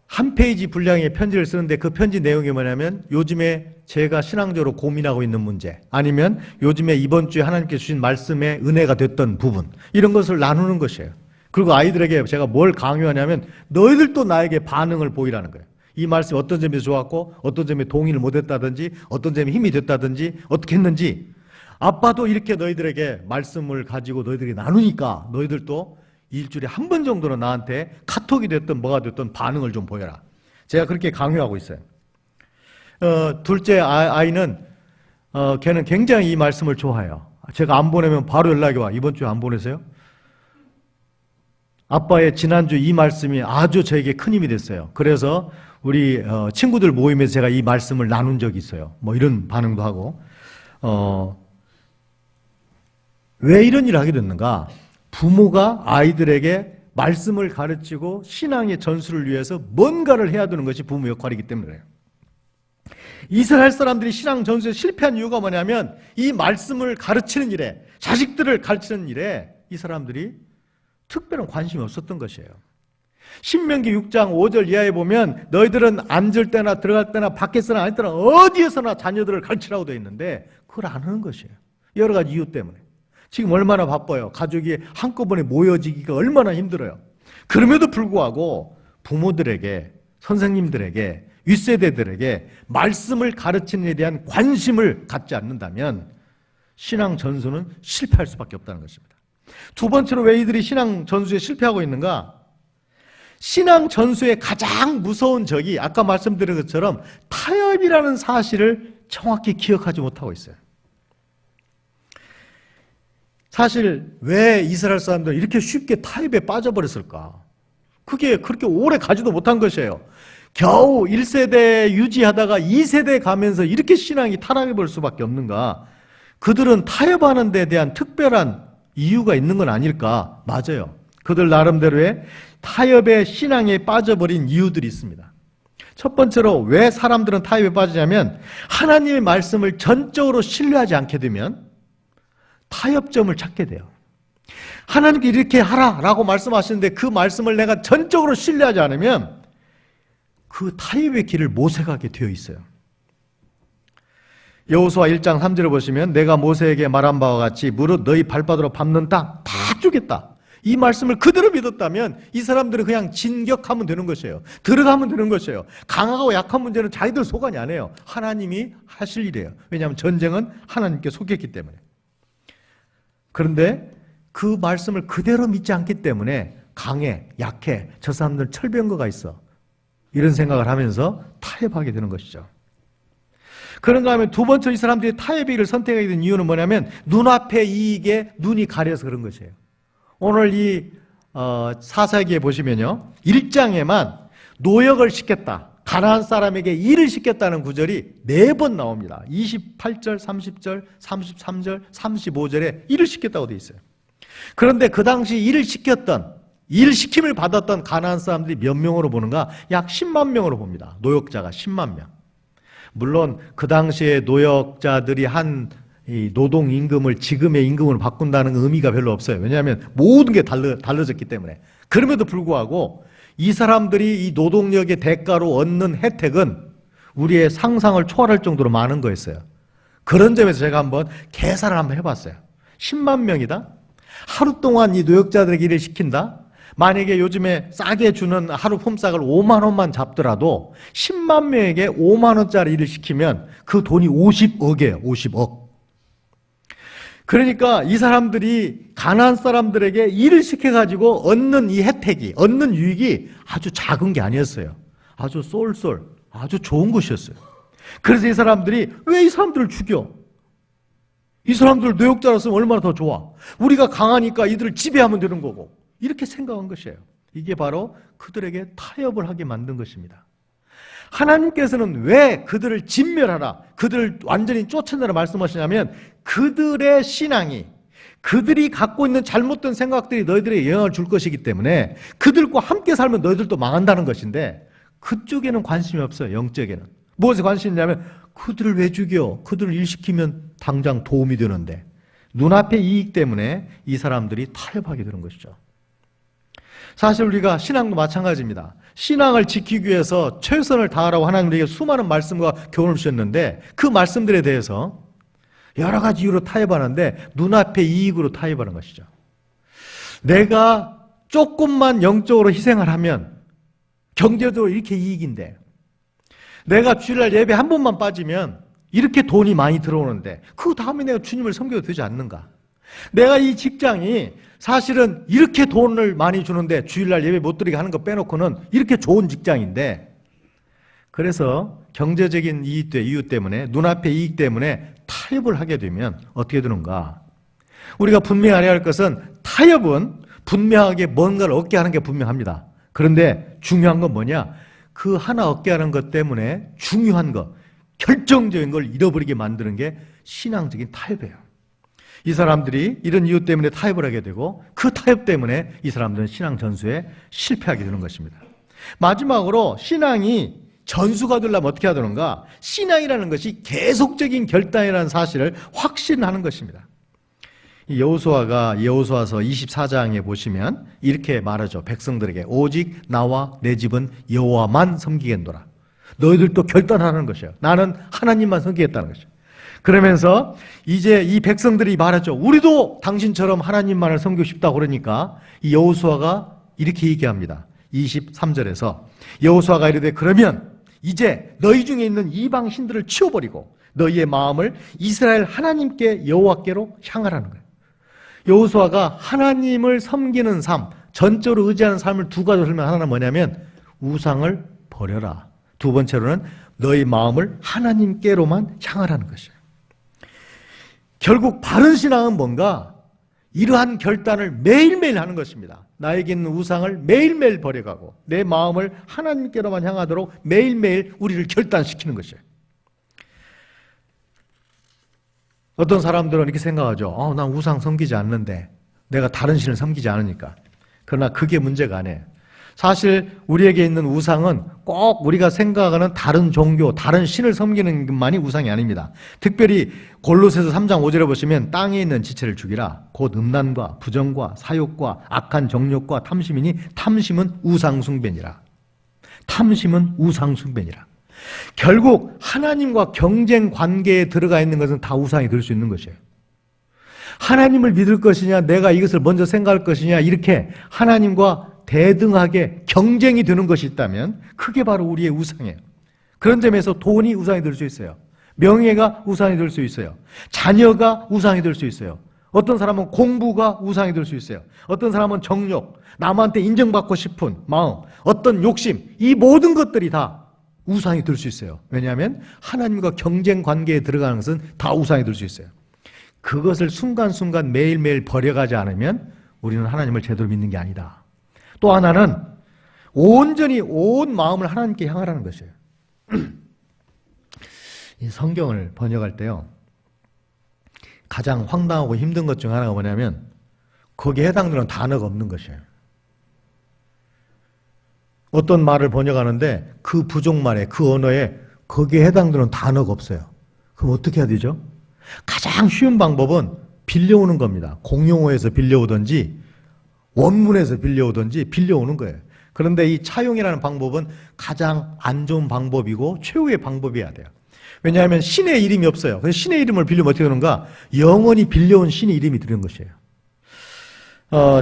S2: 한 페이지 분량의 편지를 쓰는데 그 편지 내용이 뭐냐면 요즘에 제가 신앙적으로 고민하고 있는 문제, 아니면 요즘에 이번 주에 하나님께서 주신 말씀의 은혜가 됐던 부분, 이런 것을 나누는 것이에요. 그리고 아이들에게 제가 뭘 강요하냐면 너희들도 나에게 반응을 보이라는 거예요. 이 말씀이 어떤 점이 좋았고 어떤 점에 동의를 못했다든지 어떤 점에 힘이 됐다든지 어떻게 했는지, 아빠도 이렇게 너희들에게 말씀을 가지고 너희들이 나누니까 너희들도 일주일에 한 번 정도는 나한테 카톡이 됐든 뭐가 됐든 반응을 좀 보여라. 제가 그렇게 강요하고 있어요. 둘째 아이는 걔는 굉장히 이 말씀을 좋아해요. 제가 안 보내면 바로 연락이 와. 이번 주에 안 보내세요? 아빠의 지난주 이 말씀이 아주 저에게 큰 힘이 됐어요. 그래서 우리 친구들 모임에서 제가 이 말씀을 나눈 적이 있어요. 뭐 이런 반응도 하고. 왜 이런 일을 하게 됐는가? 부모가 아이들에게 말씀을 가르치고 신앙의 전수를 위해서 뭔가를 해야 되는 것이 부모 역할이기 때문에 그래요. 이스라엘 사람들이 신앙 전수에 실패한 이유가 뭐냐면 이 말씀을 가르치는 일에, 자식들을 가르치는 일에 이 사람들이 특별한 관심이 없었던 것이에요. 신명기 6장 5절 이하에 보면 너희들은 앉을 때나 들어갈 때나 밖에서나 아닐 때나 어디에서나 자녀들을 가르치라고 되어 있는데 그걸 안 하는 것이에요. 여러 가지 이유 때문에. 지금 얼마나 바빠요. 가족이 한꺼번에 모여지기가 얼마나 힘들어요. 그럼에도 불구하고 부모들에게, 선생님들에게, 윗세대들에게 말씀을 가르치는 일에 대한 관심을 갖지 않는다면 신앙 전수는 실패할 수밖에 없다는 것입니다. 두 번째로 왜 이들이 신앙 전수에 실패하고 있는가? 신앙 전수의 가장 무서운 적이 아까 말씀드린 것처럼 타협이라는 사실을 정확히 기억하지 못하고 있어요. 사실 왜 이스라엘 사람들은 이렇게 쉽게 타협에 빠져버렸을까? 그게 그렇게 오래 가지도 못한 것이에요. 겨우 1세대 유지하다가 2세대 가면서 이렇게 신앙이 타락해버릴 수밖에 없는가? 그들은 타협하는 데 대한 특별한 이유가 있는 건 아닐까? 맞아요. 그들 나름대로의 타협의 신앙에 빠져버린 이유들이 있습니다. 첫 번째로 왜 사람들은 타협에 빠지냐면 하나님의 말씀을 전적으로 신뢰하지 않게 되면 타협점을 찾게 돼요. 하나님께 이렇게 하라라고 말씀하시는데 그 말씀을 내가 전적으로 신뢰하지 않으면 그 타협의 길을 모색하게 되어 있어요. 여호수아 1장 3절을 보시면 내가 모세에게 말한 바와 같이 무릇 너희 발바닥으로 밟는 땅 다 주겠다. 이 말씀을 그대로 믿었다면 이 사람들은 그냥 진격하면 되는 것이에요. 들어가면 되는 것이에요. 강하고 약한 문제는 자기들 소관이 아니에요. 하나님이 하실 일이에요. 왜냐하면 전쟁은 하나님께 속했기 때문에. 그런데 그 말씀을 그대로 믿지 않기 때문에 강해, 약해, 저 사람들은 철병거가 있어. 이런 생각을 하면서 타협하게 되는 것이죠. 그런가 하면 두 번째 이 사람들이 타협의 길을 선택하게 된 이유는 뭐냐면 눈앞의 이익에 눈이 가려서 그런 것이에요. 오늘 이 사사기에 보시면요. 1장에만 노역을 시켰다. 가나안 사람에게 일을 시켰다는 구절이 4번 나옵니다. 28절, 30절, 33절, 35절에 일을 시켰다고 되어 있어요. 그런데 그 당시 일을 시켰던 일 시킴을 받았던 가나안 사람들이 몇 명으로 보는가? 약 10만 명으로 봅니다. 노역자가 10만 명. 물론 그 당시에 노역자들이 한 이 노동 임금을 지금의 임금으로 바꾼다는 의미가 별로 없어요. 왜냐하면 모든 게 달라졌기 때문에. 그럼에도 불구하고 이 사람들이 이 노동력의 대가로 얻는 혜택은 우리의 상상을 초월할 정도로 많은 거였어요. 그런 점에서 제가 한번 계산을 한번 해봤어요. 10만 명이다? 하루 동안 이 노역자들에게 일을 시킨다? 만약에 요즘에 싸게 주는 하루 품삯을 5만 원만 잡더라도 10만 명에게 5만 원짜리 일을 시키면 그 돈이 50억이에요. 50억. 그러니까 이 사람들이 가나안 사람들에게 일을 시켜가지고 얻는 이 혜택이, 얻는 유익이 아주 작은 게 아니었어요. 아주 쏠쏠, 아주 좋은 것이었어요. 그래서 이 사람들이 왜 이 사람들을 죽여? 이 사람들 노역자로서는 얼마나 더 좋아? 우리가 강하니까 이들을 지배하면 되는 거고. 이렇게 생각한 것이에요. 이게 바로 그들에게 타협을 하게 만든 것입니다. 하나님께서는 왜 그들을 진멸하라, 그들을 완전히 쫓아내라 말씀하시냐면 그들의 신앙이, 그들이 갖고 있는 잘못된 생각들이 너희들에게 영향을 줄 것이기 때문에 그들과 함께 살면 너희들도 망한다는 것인데 그쪽에는 관심이 없어요. 영적에는. 무엇에 관심이 있냐면 그들을 왜 죽여? 그들을 일시키면 당장 도움이 되는데 눈앞의 이익 때문에 이 사람들이 타협하게 되는 것이죠. 사실 우리가 신앙도 마찬가지입니다. 신앙을 지키기 위해서 최선을 다하라고 하나님 우리에게 수많은 말씀과 교훈을 주셨는데 그 말씀들에 대해서 여러 가지 이유로 타협하는데 눈앞의 이익으로 타협하는 것이죠. 내가 조금만 영적으로 희생을 하면 경제적으로 이렇게 이익인데 내가 주일날 예배 한 번만 빠지면 이렇게 돈이 많이 들어오는데 그 다음에 내가 주님을 섬겨도 되지 않는가? 내가 이 직장이 사실은 이렇게 돈을 많이 주는데 주일날 예배 못 드리게 하는 거 빼놓고는 이렇게 좋은 직장인데 그래서 경제적인 이유 때문에 눈앞의 이익 때문에 타협을 하게 되면 어떻게 되는가? 우리가 분명히 알아야 할 것은 타협은 분명하게 뭔가를 얻게 하는 게 분명합니다. 그런데 중요한 건 뭐냐? 그 하나 얻게 하는 것 때문에 중요한 것, 결정적인 걸 잃어버리게 만드는 게 신앙적인 타협이에요. 이 사람들이 이런 이유 때문에 타협을 하게 되고 그 타협 때문에 이 사람들은 신앙 전수에 실패하게 되는 것입니다. 마지막으로 신앙이 전수가 되려면 어떻게 해야 되는가? 신앙이라는 것이 계속적인 결단이라는 사실을 확신하는 것입니다. 여호수아가 여호수아서 24장에 보시면 이렇게 말하죠. 백성들에게 오직 나와 내 집은 여호와만 섬기겠노라. 너희들도 결단하는 것이에요. 나는 하나님만 섬기겠다는 것이에요. 그러면서 이제 이 백성들이 말하죠. 우리도 당신처럼 하나님만을 섬기고 싶다고 그러니까 이 여호수아가 이렇게 얘기합니다. 23절에서 여호수아가 이르되 그러면 이제 너희 중에 있는 이방 신들을 치워버리고 너희의 마음을 이스라엘 하나님께 여호와께로 향하라는 거예요. 여호수아가 하나님을 섬기는 삶, 전적으로 의지하는 삶을 두 가지로 설명. 하나는 뭐냐면 우상을 버려라. 두 번째로는 너희 마음을 하나님께로만 향하라는 것이에요. 결국 바른 신앙은 뭔가 이러한 결단을 매일매일 하는 것입니다. 나에게 있는 우상을 매일매일 버려가고 내 마음을 하나님께로만 향하도록 매일매일 우리를 결단시키는 것이에요. 어떤 사람들은 이렇게 생각하죠. 난 우상 섬기지 않는데, 내가 다른 신을 섬기지 않으니까. 그러나 그게 문제가 아니에요. 사실 우리에게 있는 우상은 꼭 우리가 생각하는 다른 종교, 다른 신을 섬기는 것만이 우상이 아닙니다. 특별히 골로새서 3장 5절에 보시면 땅에 있는 지체를 죽이라. 곧 음란과 부정과 사욕과 악한 정욕과 탐심이니 탐심은 우상 숭배니라. 탐심은 우상 숭배니라. 결국 하나님과 경쟁 관계에 들어가 있는 것은 다 우상이 될 수 있는 것이에요. 하나님을 믿을 것이냐, 내가 이것을 먼저 생각할 것이냐, 이렇게 하나님과 대등하게 경쟁이 되는 것이 있다면 그게 바로 우리의 우상이에요. 그런 점에서 돈이 우상이 될 수 있어요. 명예가 우상이 될 수 있어요. 자녀가 우상이 될 수 있어요. 어떤 사람은 공부가 우상이 될 수 있어요. 어떤 사람은 정욕, 남한테 인정받고 싶은 마음, 어떤 욕심, 이 모든 것들이 다 우상이 될 수 있어요. 왜냐하면 하나님과 경쟁 관계에 들어가는 것은 다 우상이 될 수 있어요. 그것을 순간순간 매일매일 버려가지 않으면 우리는 하나님을 제대로 믿는 게 아니다. 또 하나는 온전히 온 마음을 하나님께 향하라는 것이에요. 이 성경을 번역할 때요, 가장 황당하고 힘든 것 중 하나가 뭐냐면 거기에 해당되는 단어가 없는 것이에요. 어떤 말을 번역하는데 그 부족말에, 그 언어에 거기에 해당되는 단어가 없어요. 그럼 어떻게 해야 되죠? 가장 쉬운 방법은 빌려오는 겁니다. 공용어에서 빌려오든지 원문에서 빌려오든지 빌려오는 거예요. 그런데 이 차용이라는 방법은 가장 안 좋은 방법이고 최후의 방법이어야 돼요. 왜냐하면 신의 이름이 없어요. 그래서 신의 이름을 빌리면 어떻게 되는가? 영원히 빌려온 신의 이름이 들은 것이에요.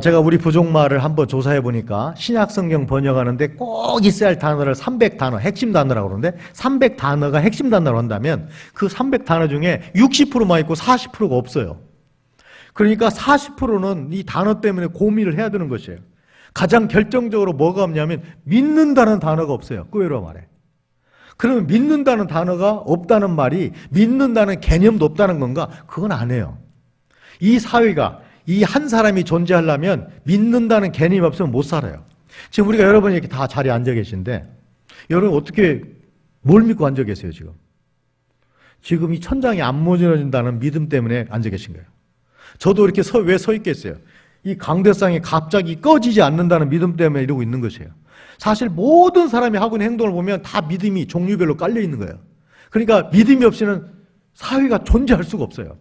S2: 제가 우리 부족말을 한번 조사해 보니까 신약성경 번역하는데 꼭 있어야 할 단어를 300단어, 핵심 단어라고 그러는데 300단어가 핵심 단어로 한다면 그 300단어 중에 60%만 있고 40%가 없어요. 그러니까 40%는 이 단어 때문에 고민을 해야 되는 것이에요. 가장 결정적으로 뭐가 없냐면 믿는다는 단어가 없어요. 끄웨로 말에. 그러면 믿는다는 단어가 없다는 말이 믿는다는 개념도 없다는 건가? 그건 아니에요. 이 사회가, 이 한 사람이 존재하려면 믿는다는 개념이 없으면 못 살아요. 지금 우리가 여러분이 이렇게 다 자리에 앉아 계신데 여러분 어떻게 뭘 믿고 앉아 계세요 지금? 지금 이 천장이 안 무너진다는 믿음 때문에 앉아 계신 거예요. 저도 이렇게 왜 서 있겠어요? 이 강대상이 갑자기 꺼지지 않는다는 믿음 때문에 이러고 있는 것이에요. 사실 모든 사람이 하고 있는 행동을 보면 다 믿음이 종류별로 깔려 있는 거예요. 그러니까 믿음이 없이는 사회가 존재할 수가 없어요.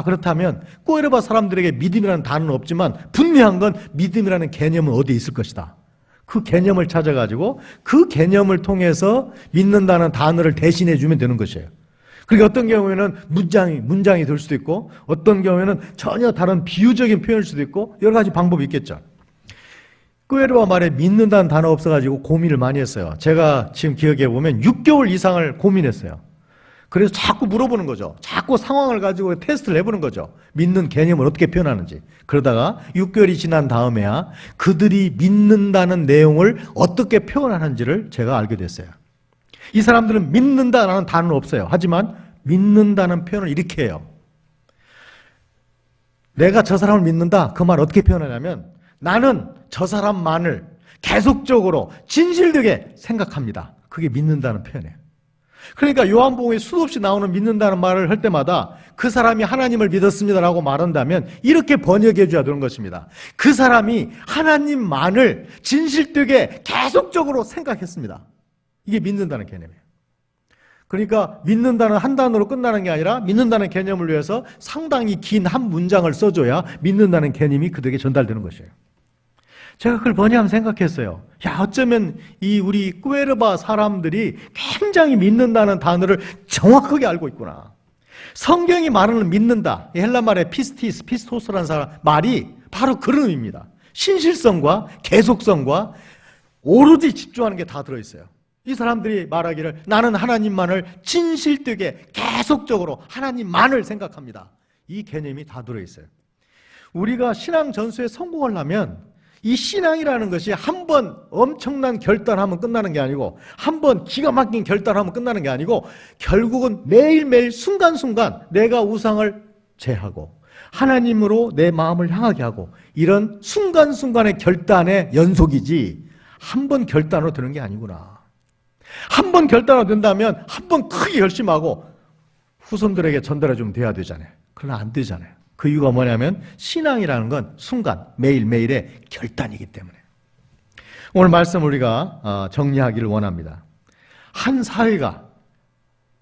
S2: 그렇다면 꼬에르바 사람들에게 믿음이라는 단어는 없지만 분명한 건 믿음이라는 개념은 어디에 있을 것이다. 그 개념을 찾아가지고 그 개념을 통해서 믿는다는 단어를 대신해 주면 되는 것이에요. 그러니까 어떤 경우에는 문장이 될 수도 있고 어떤 경우에는 전혀 다른 비유적인 표현일 수도 있고 여러 가지 방법이 있겠죠. 끄에르바 말에 믿는다는 단어 없어가지고 고민을 많이 했어요. 제가 지금 기억해 보면 6개월 이상을 고민했어요. 그래서 자꾸 물어보는 거죠. 자꾸 상황을 가지고 테스트를 해보는 거죠. 믿는 개념을 어떻게 표현하는지. 그러다가 6개월이 지난 다음에야 그들이 믿는다는 내용을 어떻게 표현하는지를 제가 알게 됐어요. 이 사람들은 믿는다라는 단어는 없어요. 하지만 믿는다는 표현을 이렇게 해요. 내가 저 사람을 믿는다. 그 말 어떻게 표현하냐면 나는 저 사람만을 계속적으로 진실되게 생각합니다. 그게 믿는다는 표현이에요. 그러니까 요한복음에 수도 없이 나오는 믿는다는 말을 할 때마다 그 사람이 하나님을 믿었습니다라고 말한다면 이렇게 번역해 줘야 되는 것입니다. 그 사람이 하나님만을 진실되게 계속적으로 생각했습니다. 이게 믿는다는 개념이에요. 그러니까 믿는다는 한 단어로 끝나는 게 아니라 믿는다는 개념을 위해서 상당히 긴 한 문장을 써줘야 믿는다는 개념이 그들에게 전달되는 것이에요. 제가 그걸 번역하면 생각했어요. 어쩌면 이 우리 끄에르바 사람들이 굉장히 믿는다는 단어를 정확하게 알고 있구나. 성경이 말하는 믿는다, 이 헬라 말의 피스토스라는 말이 바로 그런 의미입니다. 신실성과 계속성과 오로지 집중하는 게 다 들어있어요. 이 사람들이 말하기를 나는 하나님만을 진실되게 계속적으로 하나님만을 생각합니다. 이 개념이 다 들어있어요. 우리가 신앙 전수에 성공을 하면 이 신앙이라는 것이 한 번 엄청난 결단하면 끝나는 게 아니고 한 번 기가 막힌 결단하면 끝나는 게 아니고 결국은 매일매일 순간순간 내가 우상을 제하고 하나님으로 내 마음을 향하게 하고 이런 순간순간의 결단의 연속이지 한 번 결단으로 되는 게 아니구나. 한 번 결단으로 된다면 한 번 크게 결심하고 후손들에게 전달해주면 돼야 되잖아요. 그러나 안 되잖아요. 그 이유가 뭐냐면 신앙이라는 건 순간 매일매일의 결단이기 때문에. 오늘 말씀 우리가 정리하기를 원합니다. 한 사회가,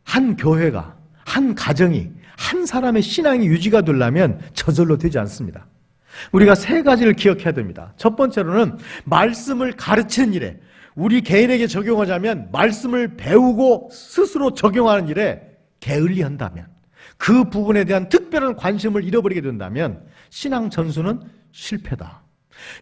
S2: 한 교회가, 한 가정이, 한 사람의 신앙이 유지가 되려면 저절로 되지 않습니다. 우리가 세 가지를 기억해야 됩니다. 첫 번째로는 말씀을 가르치는 일에, 우리 개인에게 적용하자면 말씀을 배우고 스스로 적용하는 일에 게을리한다면, 그 부분에 대한 특별한 관심을 잃어버리게 된다면 신앙 전수는 실패다.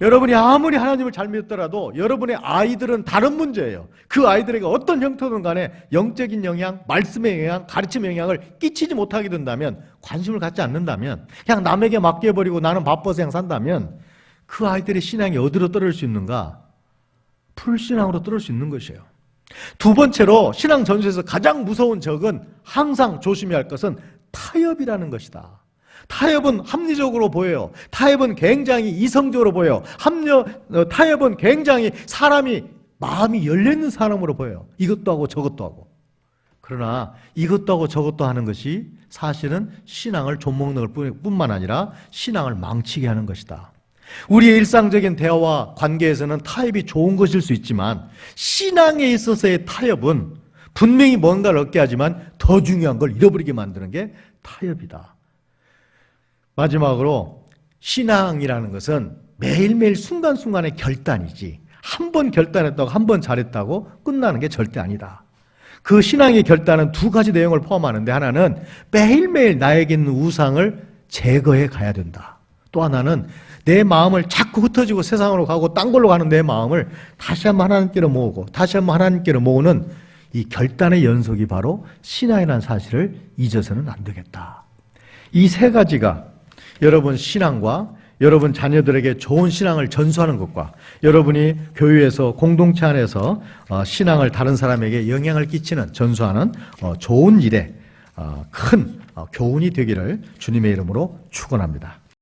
S2: 여러분이 아무리 하나님을 잘 믿더라도 여러분의 아이들은 다른 문제예요. 그 아이들에게 어떤 형태든 간에 영적인 영향, 말씀의 영향, 가르침의 영향을 끼치지 못하게 된다면, 관심을 갖지 않는다면, 그냥 남에게 맡겨버리고 나는 바빠서 그냥 산다면 그 아이들의 신앙이 어디로 떨어질 수 있는가? 불신앙으로 떨어질 수 있는 것이에요. 두 번째로 신앙 전수에서 가장 무서운 적은 항상 조심해야 할 것은 타협이라는 것이다. 타협은 합리적으로 보여요. 타협은 굉장히 이성적으로 보여요. 타협은 굉장히 사람이 마음이 열려있는 사람으로 보여요. 이것도 하고 저것도 하고. 그러나 이것도 하고 저것도 하는 것이 사실은 신앙을 좀먹는 것 뿐만 아니라 신앙을 망치게 하는 것이다. 우리의 일상적인 대화와 관계에서는 타협이 좋은 것일 수 있지만 신앙에 있어서의 타협은 분명히 뭔가를 얻게 하지만 더 중요한 걸 잃어버리게 만드는 게 타협이다. 마지막으로 신앙이라는 것은 매일매일 순간순간의 결단이지 한 번 결단했다고 한 번 잘했다고 끝나는 게 절대 아니다. 그 신앙의 결단은 두 가지 내용을 포함하는데, 하나는 매일매일 나에게 있는 우상을 제거해 가야 된다. 또 하나는 내 마음을 자꾸 흩어지고 세상으로 가고 딴 걸로 가는 내 마음을 다시 한번 하나님께로 모으고 다시 한번 하나님께로 모으는 이 결단의 연속이 바로 신앙이라는 사실을 잊어서는 안 되겠다. 이 세 가지가 여러분 신앙과 여러분 자녀들에게 좋은 신앙을 전수하는 것과 여러분이 교회에서 공동체 안에서 신앙을 다른 사람에게 영향을 끼치는 전수하는 좋은 일에 큰 교훈이 되기를 주님의 이름으로 축원합니다.